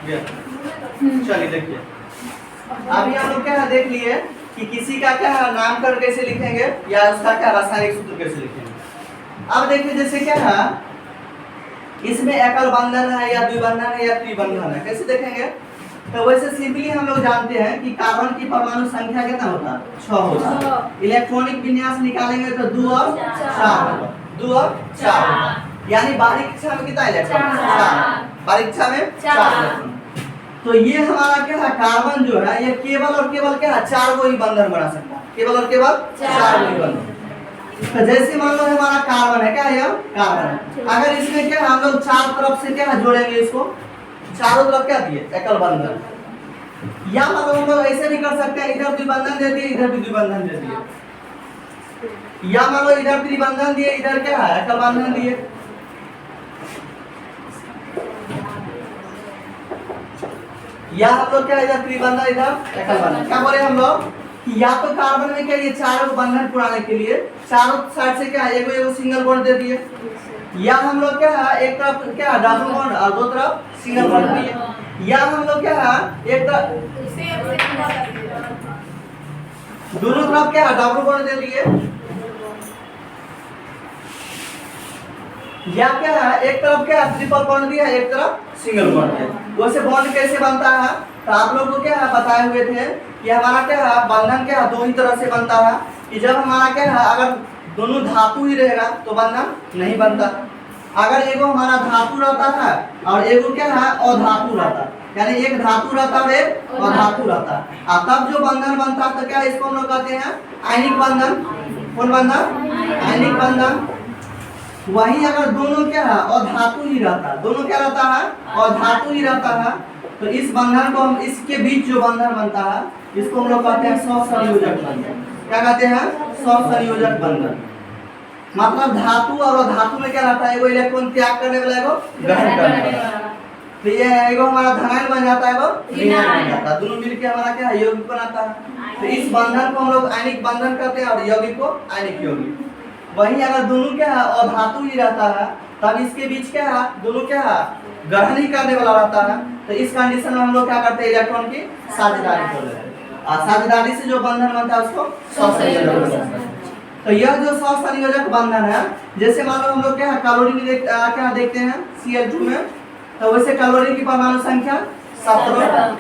चलिए देखिए, अभी हम लोग क्या देख लिए कि किसी का क्या नामकरण कैसे लिखेंगे या उसका क्या रासायनिक सूत्र कैसे लिखेंगे। अब देखिए जैसे क्या है, इसमें एकल बंधन है या द्विबंधन है या त्रिबंधन है, कैसे देखेंगे। तो वैसे सिंपली हम लोग जानते हैं कि कार्बन की परमाणु संख्या कितना होता है, 6 होता है। इलेक्ट्रॉनिक विन्यास निकालेंगे तो 2 और 4 होगा, 2 और 4 होगा, यानी बारीक कक्षा में कितना इलेक्ट्रॉन, 4। बारीक कक्षा में 4 इलेक्ट्रॉन। तो ये हमारा क्या है, कार्बन जो है ये केवल और केवल क्या है, 4 को ही बंधन बना सकता है, केवल और केवल 4 को ही बंधन। तो जैसे मान लो हमारा कार्बन है, क्या है ये कार्बन है, अगर इसमें क्या हम लोग 4 तरफ से क्या जोड़ेंगे, इसको चारों तरफ क्या दिए, एकल बंधन। या मान लो हम लोग ऐसे भी कर सकते हैं, इधर द्विबंधन दे दिए, इधर भी द्विबंधन दे दिए। या मान लो इधर त्रिबंधन दिए, इधर क्या है एकल बंधन दिए। या हम लोग क्या इधर त्रिबंधन, इधर एकल बंधन। क्या बोले हम लोग कि या तो कार्बन में क्या ये चारों बंधन पुराने के लिए चारों साइड से क्या एगो एगो सिंगल बॉन्ड दे दिए, या हम लोग क्या है एक तरफ क्या डबल बॉन्ड और दो तरफ सिंगल बॉन्ड दिए, या हम लोग क्या है एक तरफ दोनों तरफ क्या डबल बॉन्ड दे दिए, या क्या है एक तरफ क्या ट्रिपल बॉन्ड दिया, एक तरफ सिंगल बॉन्ड दिया। वैसे बॉन्ड कैसे बनता है तो आप लोग को क्या है बताए हुए थे कि हमारा क्या है बंधन क्या है दो ही तरह से बनता है, कि जब हमारा क्या है अगर दोनों धातु ही रहेगा तो बंधन नहीं बनता। अगर एगो हमारा धातु रहता है और एगो क्या है अधातु रहता है, यानी एक धातु रहता है एक अधातु रहता है, और तब जो बंधन बनता है तो क्या इसको हम लोग कहते हैं आयनिक बंधन। कौन बंधन, आयनिक बंधन। वही अगर दोनों क्या है अधातु ही रहता है, दोनों क्या रहता है अधातु ही रहता है, तो इस बंधन को हम इसके बीच जो बंधन बनता है इसको हम लोग कहते हैं स्वसंयोजक बंधन। क्या कहते हैं, स्वसंयोजक बंधन। मतलब धातु और अधातु में क्या रहता है, एगो इलेक्ट्रॉन त्याग करने वाला एगो ग्रहण करने वाला, तो ये एगो हमारा धनायन बन जाता है, एगो ऋणायन बन जाता है, दोनों मिलकर हमारा क्या है यौगिक बनाता है। तो इस बंधन को हम लोग आयनिक बंधन कहते हैं और यौगिक को आयनिक यौगिक। वहीं अगर दोनों क्या है अधातु ही रहता है तब इसके बीच क्या है दोनों क्या है ग्रहण ही करने वाला रहता है, तो इस कंडीशन में हम लोग क्या करते हैं इलेक्ट्रॉन की साझेदारी कर लेते हैं, और साझेदारी से जो बंधन बनता है उसको स्वसंयोजक बंधन। तो यह जो स्वसंयोजक बंधन है, जैसे मान लो हम लोग क्या है कैलोरी क्या देखते हैं Cl2 में, तो वैसे कैलोरी की परमाणु संख्या 17,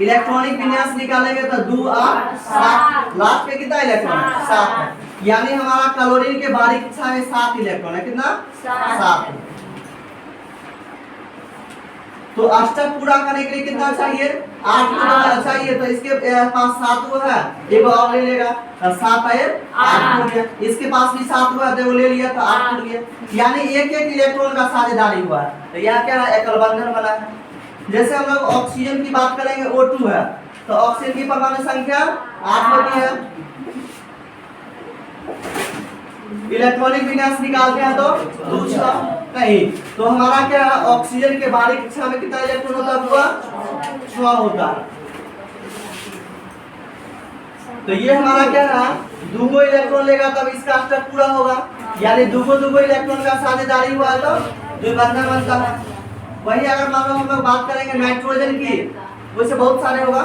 इलेक्ट्रॉनिक विन्यास निकालेंगे तो 2 और 7, लास्ट पे कितना इलेक्ट्रॉन 7 है, यानी हमारा क्लोरीन के बारीक कक्षा में 7 इलेक्ट्रॉन है, कितना 7। तो अष्टक पूरा करने के लिए कितना चाहिए 8 चाहिए, तो इसके पास 7 हुआ है, एगो और ले लेगा 7 है 8 हो गया, इसके पास भी 7 हुआ है तो वो ले लिया तो 8 हो गया, यानी एक एक इलेक्ट्रॉन का साझेदारी हुआ है। तो यह क्या है एकल बंधन बना है। जैसे हम लोग ऑक्सीजन की बात करेंगे O2 है, तो ऑक्सीजन की परमाणु संख्या 8 होती है, इलेक्ट्रॉनिक विन्यास निकालते हैं तो 2 6 नहीं, तो हमारा क्या है ऑक्सीजन के बारीक कक्षा में कितना इलेक्ट्रॉन होता है 6 होता है। तो ये हमारा क्या है दूगो इलेक्ट्रॉन लेगा तब इसका अष्टक पूरा होगा, यानी दूगो इलेक्ट्रॉन का साझेदारी हुआ है तो द्विबंधन बनता है। वही अगर मान लो हम लोग बात करेंगे नाइट्रोजन की, वैसे बहुत सारे होगा,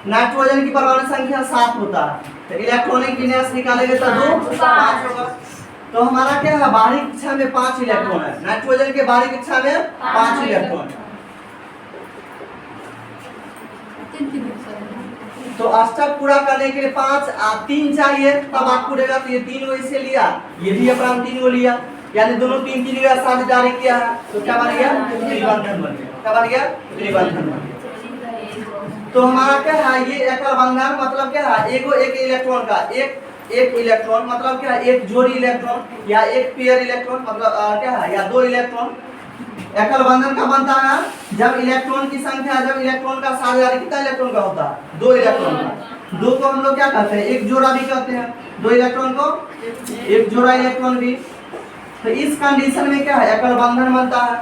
नाइट्रोजन की परमाणु संख्या 7 होता है, तो इलेक्ट्रॉनिक विन्यास निकालेंगे तो 2 5 होगा। तो हमारा क्या है बारीक कक्षा में 5 इलेक्ट्रॉन है, नाइट्रोजन के बारीक कक्षा में 5 इलेक्ट्रॉन है। तो अष्टक पूरा करने के लिए 5 3 चाहिए तब आपको देगा, तो ये 3 को इसे लिया, ये भी अपना 3 को लिया, यानी दोनों 3 का साझेदारी किया है, तो क्या बन गया त्रिबंधन बन गया। क्या बन गया त्रिबंधन बन गया। तो हमारा क्या है ये एकल बंधन मतलब क्या है एगो एक इलेक्ट्रॉन का एक इलेक्ट्रॉन मतलब क्या है एक जोड़ी इलेक्ट्रॉन या एक पेयर इलेक्ट्रॉन मतलब क्या है या 2 इलेक्ट्रॉन। एकल बंधन का बनता है जब इलेक्ट्रॉन की संख्या, जब इलेक्ट्रॉन का साझेदारी कितना इलेक्ट्रॉन का होता है 2 इलेक्ट्रॉन का। 2 को हम लोग क्या कहते हैं एक जोड़ा भी कहते हैं, 2 इलेक्ट्रॉन को एक जोड़ा इलेक्ट्रॉन भी। तो इस कंडीशन में क्या है एकल बंधन बनता है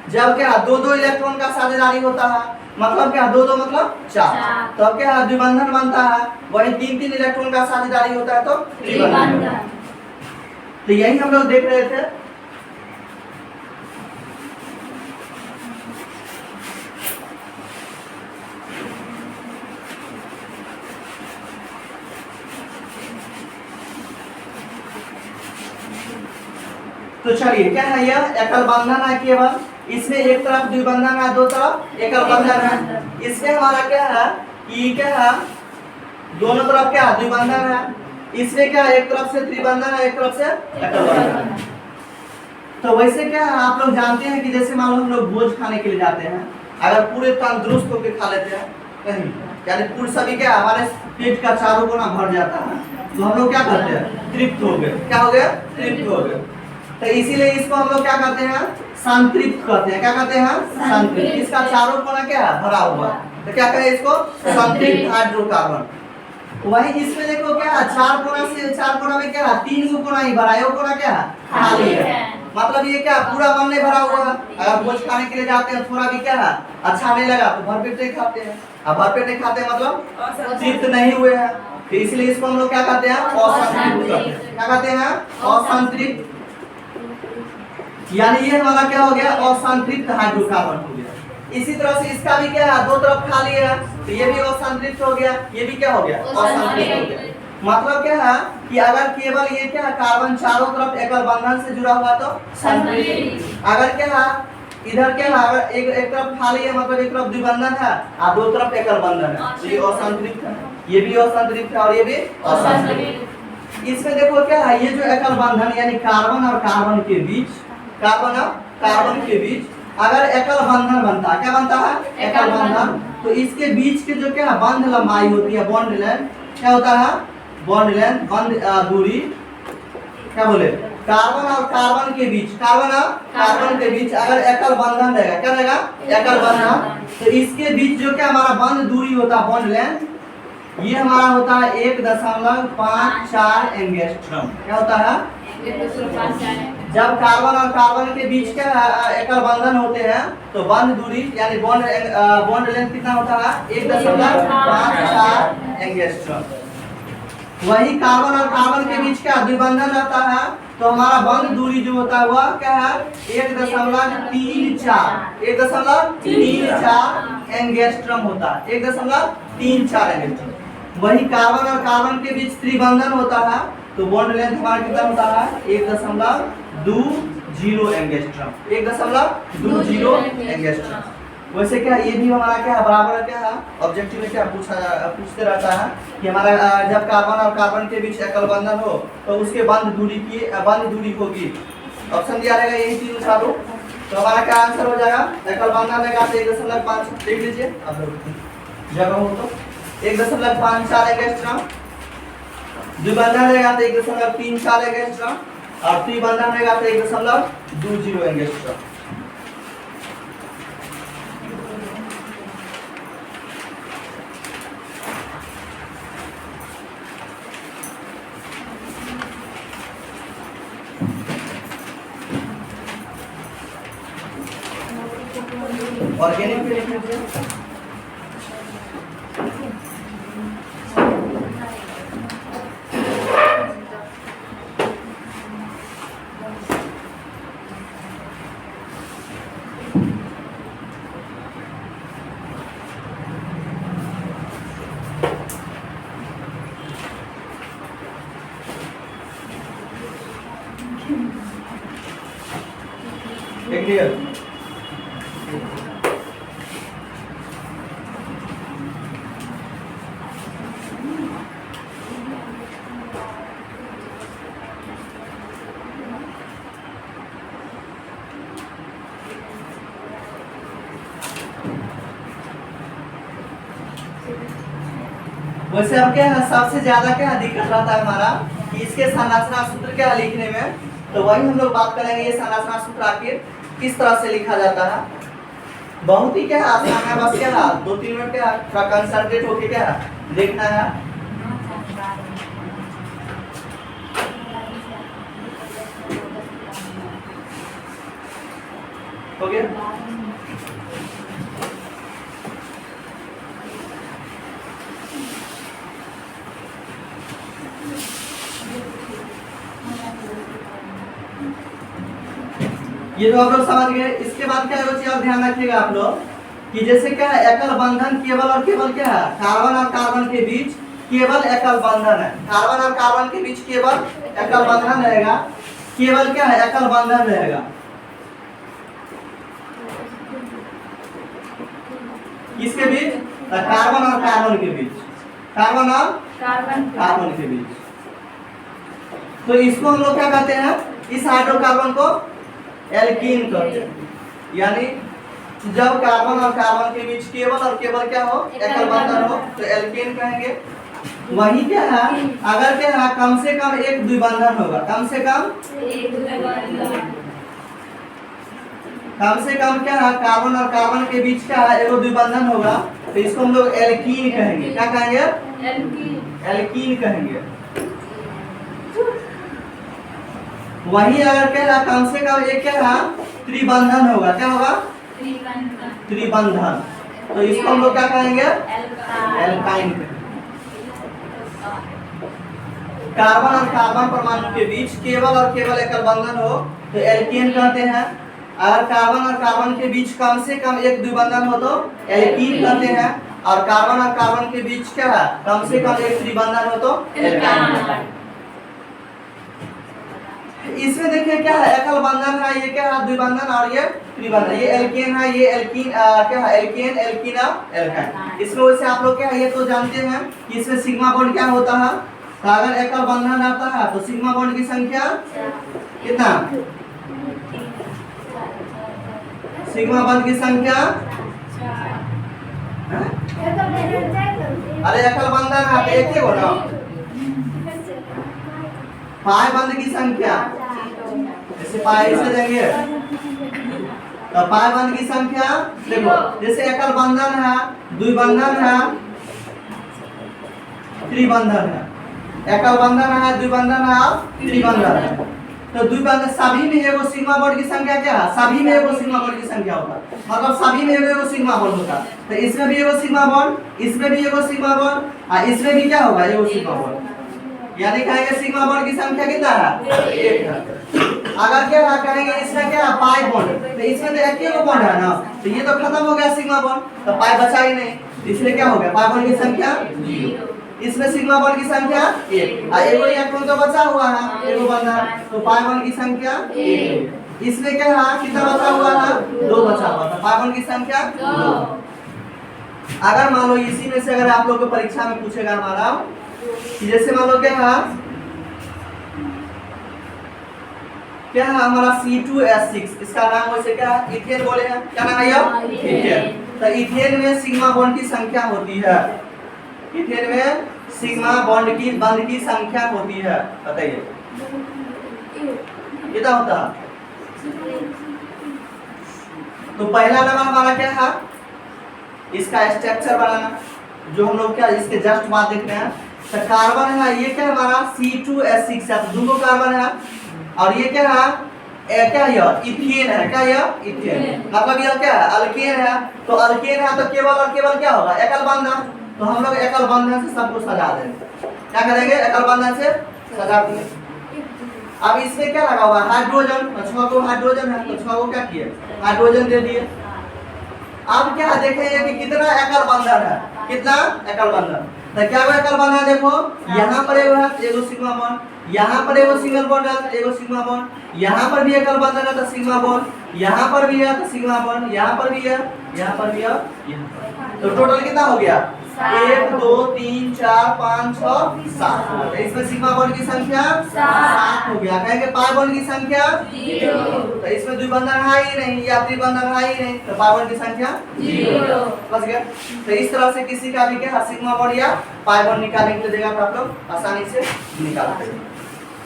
जब क्या 2 इलेक्ट्रॉन का साझेदारी होता है, मतलब क्या 2 मतलब 4, तो अब क्या द्विबंधन बनता है, वही 3 इलेक्ट्रॉन का साझेदारी होता है तो त्रिबंधन। तो यही हम लोग देख रहे थे। तो चलिए क्या है, यह एकल बंधन है केवल, इसमें एक तरफ द्विबंधन है, दो तरफ एकल बंधन है। इसमें हमारा क्या है कि क्या है, दोनों तरफ क्या द्विबंधन है। इसमें क्या एक तरफ से त्रिबंधन है, एक तरफ से एकल बंधन है। तो वैसे क्या है, आप लोग जानते हैं कि जैसे मान लो हम लोग भोज खाने के लिए जाते हैं, अगर पूरे तंदुरुस्त होकर खा लेते हैं कहीं, यानी पूरे सभी क्या हमारे पेट का चारों कोना भर जाता है, तो हम लोग क्या करते हैं, तृप्त हो गए। क्या हो गया, तृप्त हो गए। तो इसीलिए इसको हम लोग क्या कहते हैं, संतृप्त कहते हैं। क्या कहते हैं, संतृप्त। इसका चारों कोना क्या है, भरा हुआ, तो क्या कहें इसको, संतृप्त हाइड्रोकार्बन। वही इसमें देखो क्या है, चार कोना में क्या है, तीन गो कोना ही भरा है, एक कोना क्या है, खाली है। मतलब ये क्या पूरा मन नहीं भरा हुआ है। अगर भोज खाने के लिए जाते हैं, थोड़ा भी क्या है अच्छा नहीं लगा तो भरपेट नहीं खाते हैं, अब भरपेट नहीं खाते मतलब तृप्त नहीं हुए हैं, तो इसलिए इसको हम लोग क्या कहते हैं, असंतृप्त कहते हैं। क्या कहते हैं, असंतृप्त। यानी ये हमारा क्या हो गया, असंतृप्त हाइड्रोकार्बन हो गया। इसी तरह से इसका भी क्या है, दो तरफ खाली है, तो ये भी असंतृप्त हो गया, ये भी क्या हो गया, असंतृप्त हो गया। मतलब क्या है कि अगर केवल ये क्या है, कार्बन चारों तरफ एकल बंधन से जुड़ा हुआ तो संतृप्त। अगर क्या है इधर क्या है, अगर एक तरफ खाली है मतलब एक तरफ द्विबंधन है और दो तरफ एकल बंधन है, तो ये असंतृप्त है, ये भी असंतृप्त है और ये भी असंतृप्त। इसमें देखो क्या है, ये जो एकल बंधन यानी कार्बन और कार्बन के बीच, कार्बन और कार्बन के बीच अगर एकल बंधन बनता है, क्या बनता है, एकल बंधन, तो इसके बीच के जो क्या बंध लंबाई होती है, बॉन्ड लेंथ, क्या होता है, बॉन्ड लेंथ, बंध दूरी, क्या बोले, कार्बन और कार्बन के बीच, कार्बन और कार्बन के बीच अगर एकल बंधन रहेगा, क्या रहेगा, एकल बंधन, तो इसके बीच जो क्या हमारा बंध दूरी होता है, बॉन्ड लेंथ, ये हमारा होता है 1.54 एंगस्ट्रॉम। क्या होता है, जब कार्बन और कार्बन के बीच क्या एकल बंधन होते हैं तो बंध दूरी यानी बॉन्ड लेंथ कितना होता है, 1.54 एंगस्ट्रॉम। वही कार्बन और कार्बन के बीच क्या द्विबंधन रहता है, तो हमारा बंध दूरी जो होता है वह क्या है, 1.34 एंगस्ट्रॉम होता है, 1.34 एंगस्ट्रॉम। वही कार्बन और कार्बन के बीच त्रिबंधन होता है, तो बॉन्ड लेंथ हमारा कितना होता है, 1.20 एंगस्ट्रॉम, 1.20 एंगस्ट्रॉम। वैसे क्या ये भी हमारा क्या बराबर क्या है, ऑब्जेक्टिव में क्या पूछते रहता है कि हमारा जब कार्बन और कार्बन के बीच एकल बंधन हो तो उसके बंध दूरी होगी। ऑप्शन दिया रहेगा यही तीनों चारों, तो हमारा क्या आंसर हो जाएगा, एकल बंधन रहेगा 1.5 देख लीजिए आप लोग जगह हो तो 1.54 एंगस्ट्रॉम, द्विबंधन रहेगा तो 1.34 एंगस्ट्रॉम और त्रिबंधन रहेगा तो 1.20 एंगस्ट्रॉम। ऑर्गेनिक पे लिख लीजिए, क्लियर। वैसे अब क्या है, सबसे ज्यादा क्या दिक्कत रहता है हमारा कि इसके संरचना सूत्र क्या लिखने में, तो वही हम लोग बात करेंगे, ये संरचना सूत्र आखिर किस तरह से लिखा जाता है। बहुत ही क्या आसान है, बस क्या 2-3 मिनट क्या थोड़ा कंसंट्रेट होके क्या देखना है। हो गया, ये तो आप लोग समझ गए। इसके बाद क्या है, और ध्यान रखिएगा आप लोग कि जैसे क्या है एकल बंधन केवल और केवल क्या है, कार्बन और कार्बन के बीच केवल एकल बंधन है, कार्बन और कार्बन के बीच केवल एकल बंधन रहेगा। केवल क्या है एकल बंधन रहेगा। किसके बीच? कार्बन और कार्बन के बीच, कार्बन और कार्बन के बीच। तो इसको हम लोग क्या कहते हैं? इस हाइड्रोकार्बन को एल्कीन कहते हैं। यानी जब कार्बन और कार्बन के बीच केवल और केवल क्या हो? एकल बंधन हो तो एल्कीन कहेंगे। वही क्या है, अगर क्या है कम से कम एक द्विबंधन होगा, कम से कम क्या है कार्बन और कार्बन के बीच क्या है एगो द्विबंधन होगा, तो इसको हम लोग एल्कीन कहेंगे। क्या कहेंगे? एल्कीन कहेंगे। वही अगर क्या है कम से कम एक क्या है त्रिबंधन होगा, क्या होगा? त्रिबंधन। तो इसको हम लोग क्या कहेंगे? एल्काइन कहेंगे। कार्बन और कार्बन परमाणु के बीच केवल और केवल एकल बंधन हो तो एल्केन कहते हैं। अगर कार्बन और कार्बन के बीच कम से कम एक द्विबंधन हो तो एल्कीन कहते हैं। और कार्बन और कार्बन के बीच क्या है कम से कम एक त्रिबंधन हो तो एल्काइन। इसमें देखिए क्या है एकल बंधन है, ये क्या है द्विबंधन और ये त्रिबंधन। ये एल्केन है, ये एल्कीन क्या है एल्केन, एल्कीन और एल्काइन। इसमें वैसे आप लोग क्या है ये तो जानते हैं कि इसमें सिग्मा बॉन्ड क्या होता है। तो अगर एकल बंधन आता है तो सिग्मा बॉन्ड की संख्या कितना? सिग्मा बॉन्ड की संख्या अरे एकल बंधन है तो एक ही हो ना। पाई बंध की संख्या जैसे पाई से देंगे तो पाई बंध की संख्या देखो, जैसे एकल बंधन है, द्विबंधन है, त्रिबंधन है। एकल बंधन है, द्विबंधन है और त्रिबंधन है। तो द्विबंधन सभी में एगो सिग्मा बॉन्ड की संख्या क्या है? सभी में एगो सिग्मा बॉन्ड की संख्या होता है, मतलब सभी में एगो सिग्मा बॉन्ड होता है। तो इसमें भी एगो सिग्मा बॉन्ड, इसमें भी एगो सिग्मा बॉन्ड और इसमें भी क्या होगा एगो सिग्मा बॉन्ड। यानी कहेंगे सिग्मा बॉन्ड की संख्या कितना है? एक है। अगर क्या है कहेंगे इसमें क्या है पाई बॉन्ड, तो इसमें तो एक ही बॉन्ड है ना, तो ये तो खत्म हो गया सिग्मा बॉन्ड, तो पाई बचा ही नहीं, इसलिए क्या हो गया पाई बॉन्ड की संख्या 0। इसमें सिग्मा बॉन्ड की संख्या 1 और एगो इलेक्ट्रॉन तो बचा हुआ है एगो बंधन, तो पाई बॉन्ड की संख्या 1। इसमें क्या है कितना बचा हुआ है? 2 बचा हुआ था, पाई बॉन्ड की संख्या 2। अगर मान लो इसी में से अगर आप लोग को परीक्षा में पूछेगा हमारा कि जैसे मान लो क्या है हमारा C2H6, इसका नाम वैसे क्या है इथेन बोले हैं। क्या नाम है ये? इथेन। तो इथेन में सिग्मा बॉन्ड की संख्या होती है, इथेन में सिग्मा बॉन्ड की संख्या होती है, बताइए कितना होता है? तो पहला नंबर हमारा क्या है इसका स्ट्रक्चर बनाना, जो हम लोग क्या इसके जस्ट बाद देख रहे हैं। तो कार्बन है ये क्या हमारा C2H6 है, तो 2 कार्बन है और ये क्या है क्या है इथेन है। क्या है इथेन, मतलब ये क्या है अल्केन है। तो अल्केन है तो केवल और केवल क्या होगा एकल बंधन। तो हम लोग एकल बंधन से सबको सजा देंगे। क्या करेंगे एकल बंधन से सजा देंगे। अब इसमें क्या लगा हुआ हाइड्रोजन, तो 6 को हाइड्रोजन है तो 6 को क्या किए हाइड्रोजन दे दिए। अब क्या देखेंगे कि कितना एकल बंधन है, कितना एकल बंधन। तो क्या हुआ एकल बंधन देखो, यहाँ पर एगो है एगो सिग्मा बॉन्ड, यहाँ पर एगो सिंगल बॉन्ड है एगो सिग्मा बॉन्ड, यहाँ पर भी एकल बंधन है तो सिग्मा बॉन्ड, यहाँ पर भी है तो सिग्मा बॉन्ड, यहाँ पर भी है, यहाँ पर भी है, यहाँ पर। तो टोटल कितना हो गया 1 2 3 4 5 6 7। इसमें सिग्मा बॉन्ड की संख्या 7 हो गया। कहेंगे पाई बॉन्ड की संख्या 0। तो इसमें द्विबंधन है ही नहीं या त्रिबंधन है ही नहीं, तो पाई बॉन्ड की संख्या 0 बस गया। तो इस तरह से किसी का भी क्या सिग्मा बॉन्ड या पाई बॉन्ड निकालने के लिए देगा तो आप लोग आसानी से निकाल सकते हैं।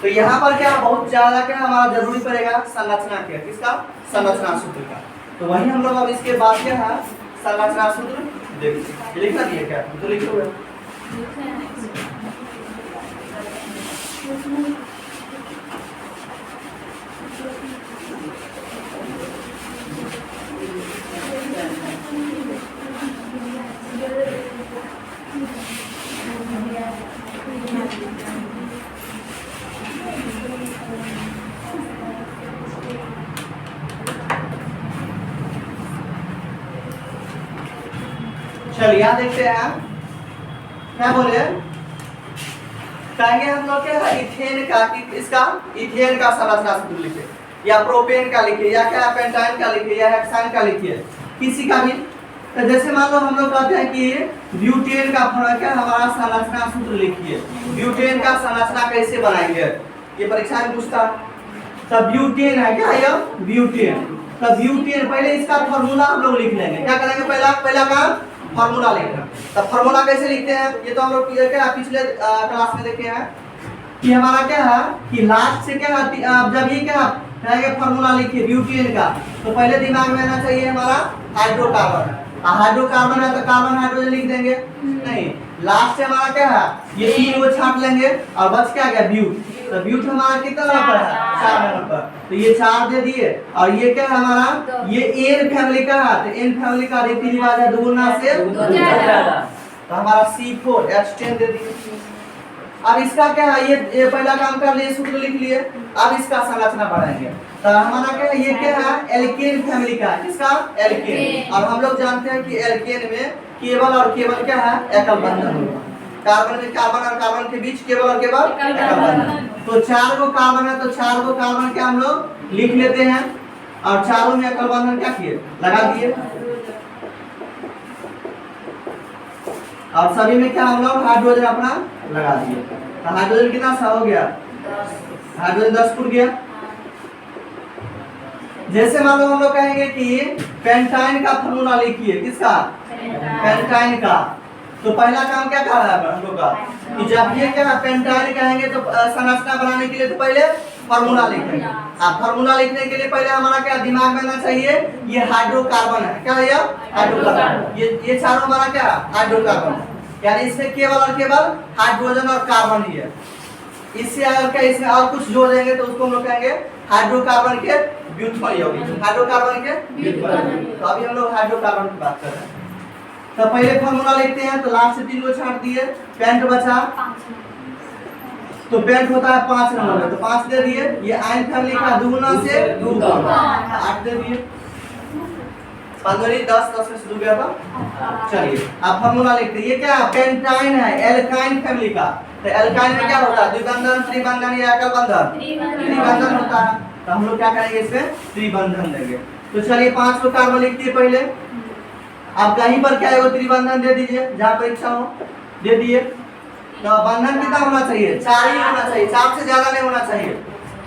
तो यहाँ पर क्या बहुत ज्यादा क्या हमारा जरूरी पड़ेगा संरचना के, किसका संरचना सूत्र का। तो वही हम लोग अब इसके बाद क्या है संरचना सूत्र देखिए। लिखना दिए क्या तो लिखे हुए चलिए यहाँ देखते हैं क्या बोले। कहेंगे हम लोग क्या है इथेन का इसका इथेन का संरचना सूत्र लिखे या प्रोपेन का लिखिए या क्या पेंटाइन का लिखिए या हेक्सान का लिखिए किसी का भी। तो जैसे मान लो हम लोग कहते हैं कि ब्यूटेन का क्या हमारा संरचना सूत्र लिखिए, ब्यूटेन का संरचना कैसे बनाएंगे ये परीक्षा में पूछता। तो ब्यूटेन है क्या ये ब्यूटेन, तो ब्यूटेन पहले इसका फार्मूला हम लोग लिख लेंगे। क्या करेंगे पहला काम फार्मूला लिखना। तो फार्मूला कैसे लिखते हैं ये तो हम लोग क्या पिछले क्लास में देखे हैं कि हमारा क्या है कि लास्ट से क्या जब ये क्या कहेंगे फार्मूला लिखिए ब्यूटेन का, तो पहले दिमाग में आना चाहिए हमारा हाइड्रोकार्बन। हाइड्रोकार्बन है तो कार्बन हाइड्रोजन लिख देंगे नहीं, लास्ट से हमारा क्या है ये तीन को छांट लेंगे और बच क्या गया ब्यूट। तो ब्यूट हमारा कितना नंबर है 4 नंबर पर, तो ये 4 दे दिए। और ये क्या है हमारा ये एन फैमिली का है, तो एन फैमिली का रीति रिवाज है दुगुना से ज्यादा, तो हमारा C4 H10 दे दिए। अब इसका क्या है ये पहला काम कर लिए सूत्र लिख लिए। अब इसका संरचना बढ़ाएंगे तो हमारा क्या है ये क्या है एल्केन फैमिली का, किसका एल्केन। और हम लोग जानते हैं कि एल्केन में केवल और केवल क्या है एकल बंधन होगा, कार्बन में कार्बन और कार्बन के बीच केवल और केवल एकल बंधन। तो 4 गो कार्बन है तो 4 गो कार्बन क्या हम लोग लिख लेते हैं और चारों में एकल बंधन क्या किए लगा दिए। और सभी में क्या हम लोग हाइड्रोजन अपना लगा दिए। तो हाइड्रोजन कितना सा हो गया हाइड्रोजन 10 फुट गया। जैसे मान लो हम लोग कहेंगे कि पेंटाइन का फार्मूला लिखिए, किसका पेंटाइन का। तो पहला काम क्या कर रहा है हम लोग का कि जब ये क्या पेंटाइन कहेंगे तो संरचना बनाने के लिए तो पहले फार्मूला लिखेंगे। अब फार्मूला लिखने के लिए पहले हमारा क्या दिमाग में आना चाहिए ये हाइड्रोकार्बन है, क्या है ये हाइड्रोकार्बन। ये चारों हमारा क्या हाइड्रोकार्बन है, यानी इसमें केवल और केवल हाइड्रोजन और कार्बन ही है। इससे अगर क्या इसमें और कुछ जोड़ देंगे तो उसको हम लोग कहेंगे हाइड्रोकार्बन के व्युत्पन्न यौगिक, हाइड्रोकार्बन के व्युत्पन्न। तो अभी हम लोग हाइड्रोकार्बन की बात कर रहे हैं। तो पहले फार्मूला लिखते हैं तो लास्ट से 3 को छांट दिए, पेंट बचा तो पेंट होता है 5 नंबर में, तो 5 दे दिए। ये आयन फैमिली का दुगुना से 2 8 दे दिए, 10 10 में से 2 गया था। चलिए अब फार्मूला लिखते हैं। ये क्या पेंटाइन है एल्काइन फैमिली का, तो एल्काइन में क्या होता है द्विबंधन त्रिबंधन या एकल बंधन त्रिबंधन होता है। तो हम लोग क्या करेंगे इसमें त्रिबंधन देंगे। तो चलिए 5 को कार्बन लिख दिए पहले। अब कहीं पर क्या है वो त्रिबंधन दे दीजिए जहाँ परीक्षा हो दे दिए। तो बंधन कितना होना चाहिए 4 ही होना चाहिए, 4 से ज्यादा नहीं होना चाहिए।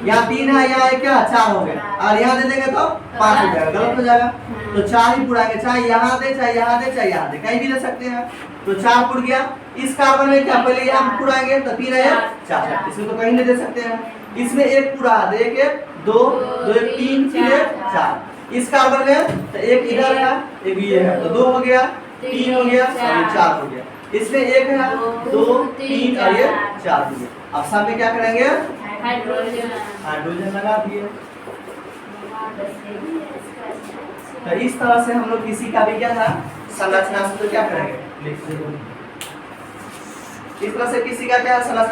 यहाँ 3 है यहाँ क्या 4 हो गया और यहाँ दे देंगे तो 5 हो जाएगा, गलत हो जाएगा। तो 4 ही पुराएंगे, चाहे यहाँ दे चाहे यहाँ दे चाहे यहाँ दे कहीं भी ले सकते हैं। तो 4 पुर गया। इस कार्बन में क्या पहले यहाँ पुराएंगे तो 3 है 4, इसमें तो कहीं नहीं दे सकते हैं। इसमें 1 पूरा है, 1 2 2 1 3 फिर 4। इस कार्बन में तो 1 इधर है 1 ये है, तो 2 हो गया 3 हो गया और 4 हो गया। इसमें 1 है 2 3 और ये 4 हो गया। अब सब में क्या करेंगे हाइड्रोजन लगा दिए। तो इस तरह से हम लोग किसी का भी क्या है संरचना सूत्र क्या करेंगे लिख देंगे। इस तरह से किसी का क्या संरचना